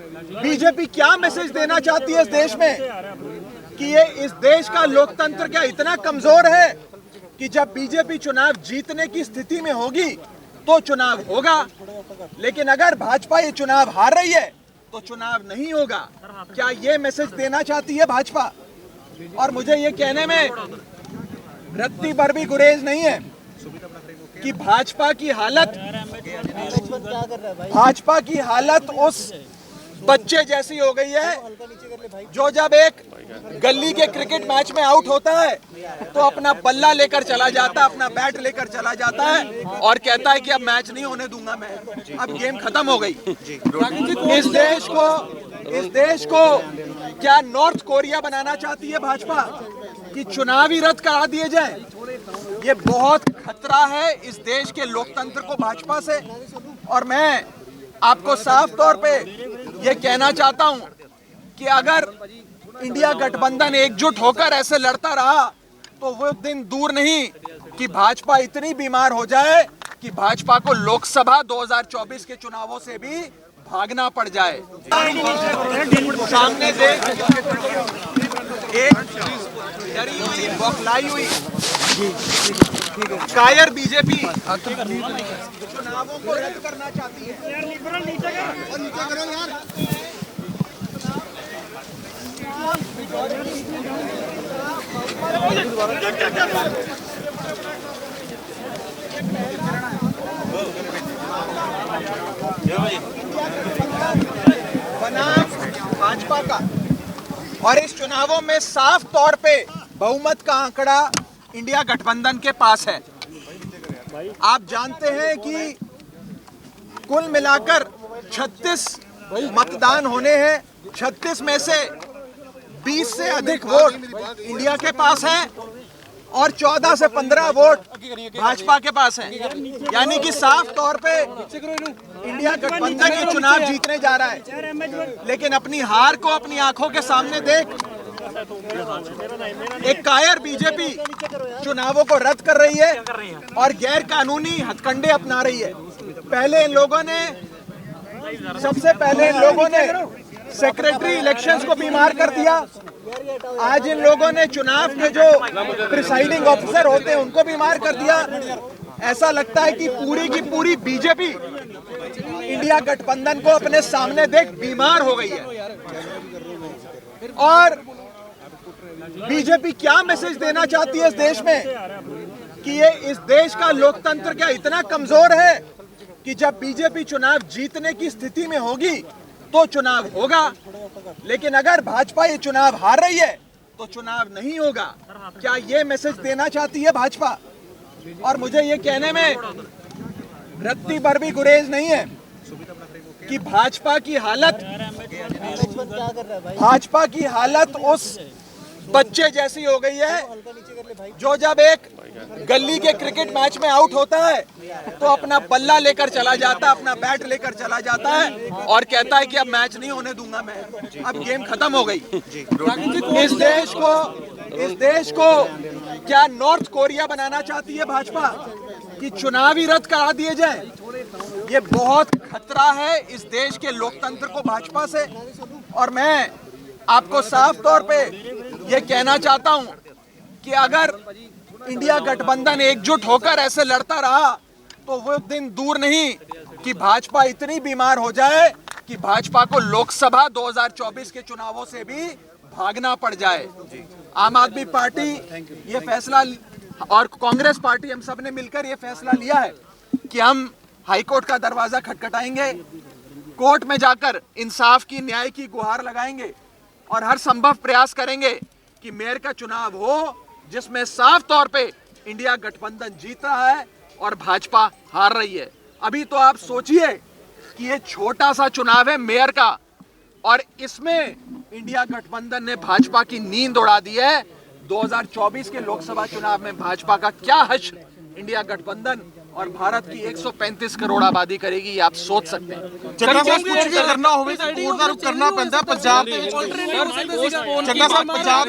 BJP क्या message देना चाहती है इस देश में कि ये इस देश का लोकतंत्र क्या इतना कमजोर है कि जब बीजेपी चुनाव जीतने की स्थिति में होगी तो चुनाव होगा, लेकिन अगर भाजपा ये चुनाव हार रही है तो चुनाव नहीं होगा। क्या ये मैसेज देना चाहती है भाजपा? और मुझे ये कहने में रत्ती भर भी गुरेज नहीं है कि भाजपा की हालत उस बच्चे जैसी हो गई है जो जब एक गली के क्रिकेट मैच में आउट होता है तो अपना बल्ला लेकर चला जाता है, अपना बैट लेकर चला जाता है और कहता है कि अब मैच नहीं होने दूंगा मैं, अब गेम खत्म हो गई। इस देश को क्या नॉर्थ कोरिया बनाना चाहती है भाजपा कि चुनाव ही रद्द करा दिए जाए? ये बहुत खतरा है इस देश के लोकतंत्र को भाजपा से। और मैं आपको साफ तौर पे ये कहना चाहता हूं कि अगर इंडिया गठबंधन एकजुट होकर ऐसे लड़ता रहा तो वो दिन दूर नहीं कि भाजपा इतनी बीमार हो जाए कि भाजपा को लोकसभा 2024 के चुनावों से भी भागना पड़ जाए। सामने देख एक डरी हुई, बौखलाई हुई कायर बीजेपी चुनावों को रद्द करना चाहती है। बनाम भाजपा का, और इस चुनावों में साफ तौर पे बहुमत का आंकड़ा इंडिया गठबंधन के पास है। आप जानते हैं कि कुल मिलाकर 36 मतदान होने हैं, 36 में से 20 से अधिक वोट इंडिया के पास हैं और 14 से 15 वोट भाजपा के पास हैं। यानी कि साफ तौर पे इंडिया गठबंधन ये चुनाव जीतने जा रहा है, लेकिन अपनी हार को अपनी आंखों के सामने देख एक कायर बीजेपी चुनावों को रद्द कर रही है और गैर कानूनी हथकंडे अपना रही है। सबसे पहले इन लोगों ने सेक्रेटरी इलेक्शंस को बीमार कर दिया। आज इन लोगों ने चुनाव के जो प्रिसाइडिंग ऑफिसर होते हैं उनको बीमार कर दिया। ऐसा लगता है कि पूरी की पूरी बीजेपी इंडिया गठबंधन को अपने सामने देख बीमार हो गई है। और बीजेपी क्या मैसेज देना चाहती है इस देश में कि ये इस देश का लोकतंत्र क्या इतना कमजोर है कि जब बीजेपी चुनाव जीतने की स्थिति में होगी तो चुनाव होगा, लेकिन अगर भाजपा ये चुनाव हार रही है तो चुनाव नहीं होगा। क्या ये मैसेज देना चाहती है भाजपा? और मुझे ये कहने में रत्ती भर भी गुरेज नहीं है कि भाजपा की हालत उस बच्चे जैसी हो गई है जो जब एक गली के क्रिकेट मैच में आउट होता है तो अपना बल्ला लेकर चला जाता है, अपना बैट लेकर चला जाता है और कहता है कि अब मैच नहीं होने दूंगा मैं, अब गेम खत्म हो गई। इस देश को क्या नॉर्थ कोरिया बनाना चाहती है भाजपा कि चुनाव ही रद्द करा दिए जाए? ये बहुत खतरा है इस देश के लोकतंत्र को भाजपा से। और मैं आपको साफ तौर पे ये कहना चाहता हूं कि अगर इंडिया गठबंधन एकजुट होकर ऐसे लड़ता रहा तो वो दिन दूर नहीं कि भाजपा इतनी बीमार हो जाए कि भाजपा को लोकसभा 2024 के चुनावों से भी भागना पड़ जाए। आम आदमी पार्टी ये फैसला और कांग्रेस पार्टी हम सब ने मिलकर ये फैसला लिया है कि हम हाईकोर्ट का दरवाजा खटखटाएंगे, कोर्ट में जाकर इंसाफ की, न्याय की गुहार लगाएंगे और हर संभव प्रयास करेंगे कि मेयर का चुनाव हो जिसमें साफ तौर पे इंडिया गठबंधन जीत रहा है और भाजपा हार रही है। अभी तो आप सोचिए कि ये छोटा सा चुनाव है मेयर का और इसमें इंडिया गठबंधन ने भाजपा की नींद उड़ा दी है। 2024 के लोकसभा चुनाव में भाजपा का क्या हश्र इंडिया गठबंधन और भारत की 135 करोड़ आबादी करेगी, ये आप सोच सकते हैं। चंगा साहब कुछ भी करना होवे कोर्ट ਦਾ रुख करना पैंदा पंजाब ਦੇ ਵਿੱਚ। चंगा साहब पंजाब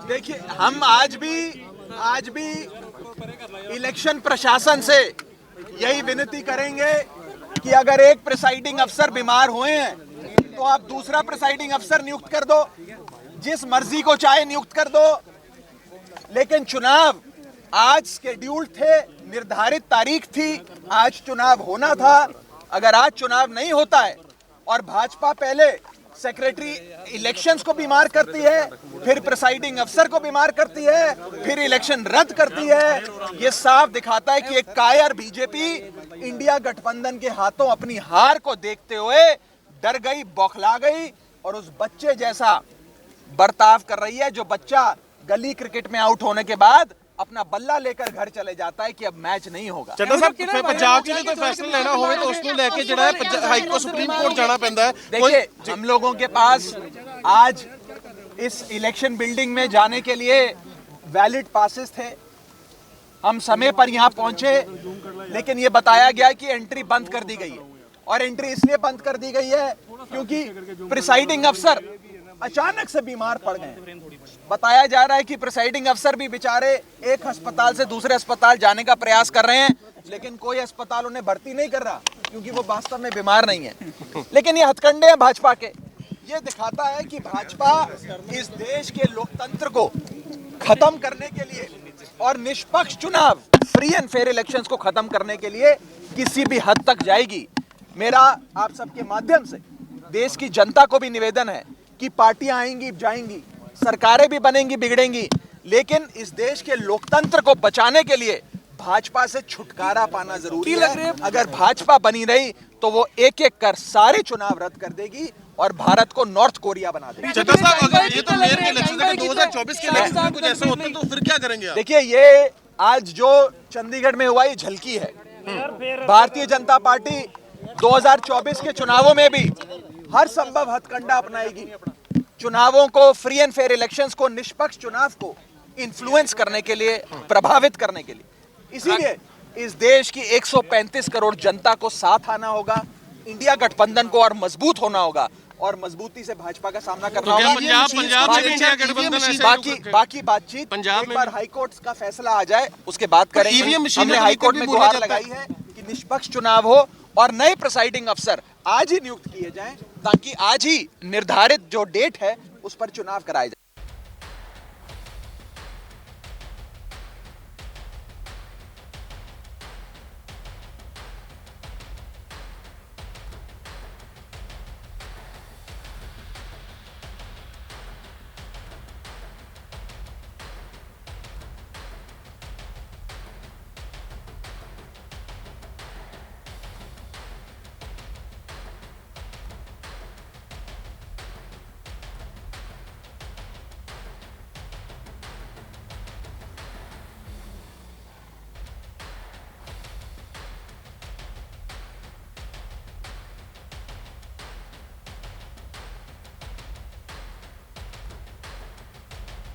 देखिए हम आज भी इलेक्शन प्रशासन से यही विनती करेंगे कि अगर एक प्रिसाइडिंग अफसर बीमार हुए हैं तो आप दूसरा प्रिसाइडिंग अफसर नियुक्त कर दो, जिस मर्जी को चाहे नियुक्त कर दो। लेकिन चुनाव आज स्केड्यूल्ड थे, निर्धारित तारीख थी, आज चुनाव होना था। अगर आज चुनाव नहीं होता है और भाजपा पहले सेक्रेटरी इलेक्शंस को बीमार करती है, फिर प्रिसाइडिंग अफसर को बीमार करती है, फिर इलेक्शन रद्द करती है, ये साफ दिखाता है कि एक कायर बीजेपी इंडिया गठबंधन के हाथों अपनी हार को देखते हुए डर गई, बौखला गई और उस बच्चे जैसा बर्ताव कर रही है जो बच्चा गली क्रिकेट में आउट होने के बाद अपना बल्ला लेकर घर चले जाता है कि अब मैच नहीं होगा। ਚੱਡਾ ਸਾਹਿਬ ਫਿਰ ਪੰਜਾਬ 'ਚ ਜੇ ਕੋਈ ਫੈਸਲਾ ਲੈਣਾ ਹੋਵੇ ਤਾਂ ਉਸ ਨੂੰ ਲੈ ਕੇ ਜਿਹੜਾ ਹੈ ਹਾਈ ਕੋਰਟ ਸੁਪਰੀਮ ਕੋर्ट जाना पैंदा है। देखिए हम लोगों के पास आज इस इलेक्शन बिल्डिंग में जाने के लिए वैलिड पासेस थे, हम समय पर यहाँ पहुंचे, लेकिन ये बताया गया कि एंट्री बंद कर दी गई है। और एंट्री इसलिए बंद कर दी गई है क्योंकि प्रिसाइडिंग अफसर अचानक से बीमार पड़ गए। बताया जा रहा है कि प्रिसाइडिंग अफसर भी बेचारे एक अस्पताल से दूसरे अस्पताल जाने का प्रयास कर रहे हैं, लेकिन कोई अस्पताल उन्हें भर्ती नहीं कर रहा क्योंकि वो वास्तव में बीमार नहीं है। लेकिन ये हथकंडे हैं भाजपा के। ये दिखाता है कि भाजपा इस देश के लोकतंत्र को खत्म करने के लिए और निष्पक्ष चुनाव, फ्री एंड फेयर इलेक्शंस को खत्म करने के लिए किसी भी हद तक जाएगी। मेरा आप सबके माध्यम से देश की जनता को भी निवेदन है कि पार्टियां आएंगी जाएंगी, सरकारें भी बनेंगी बिगड़ेंगी, लेकिन इस देश के लोकतंत्र को बचाने के लिए भाजपा से छुटकारा पाना जरूरी है। अगर भाजपा बनी रही तो वो एक एक कर सारे चुनाव रद्द कर देगी और भारत को नॉर्थ कोरिया बना देगी। चड्डा साहब अगर ये तो मेयर के इलेक्शन है, 2024 के इलेक्शन में कुछ ऐसा होता है तो फिर क्या करेंगे आप? देखिए ये आज जो चंडीगढ़ में हुआ ये झलकी है। भारतीय जनता पार्टी 2024 के चुनावों में भी हर संभव हथकंडा अपनाएगी। चुनावों को, फ्री एंड फेयर इलेक्शंस को, निष्पक्ष चुनाव को इन्फ्लुएंस करने के लिए, प्रभावित करने के लिए। इसीलिए इस देश की 135 करोड़ जनता को साथ आना होगा, इंडिया गठबंधन को और मजबूत होना होगा और मजबूती से भाजपा का सामना करना होगा। पंजाब में इंडिया गठबंधन ऐसे बाकी बातचीत पंजाब एक बार हाई कोर्ट का फैसला आ जाए उसके बाद करेंगे। ईवीएम मशीन हमने हाई कोर्ट में गुहार लगाई है कि निष्पक्ष चुनाव हो और नए प्रिसाइडिंग अफसर आज ही नियुक्त किए जाएं ताकि आज ही निर्धारित जो डेट है उस पर चुनाव कराए जाए।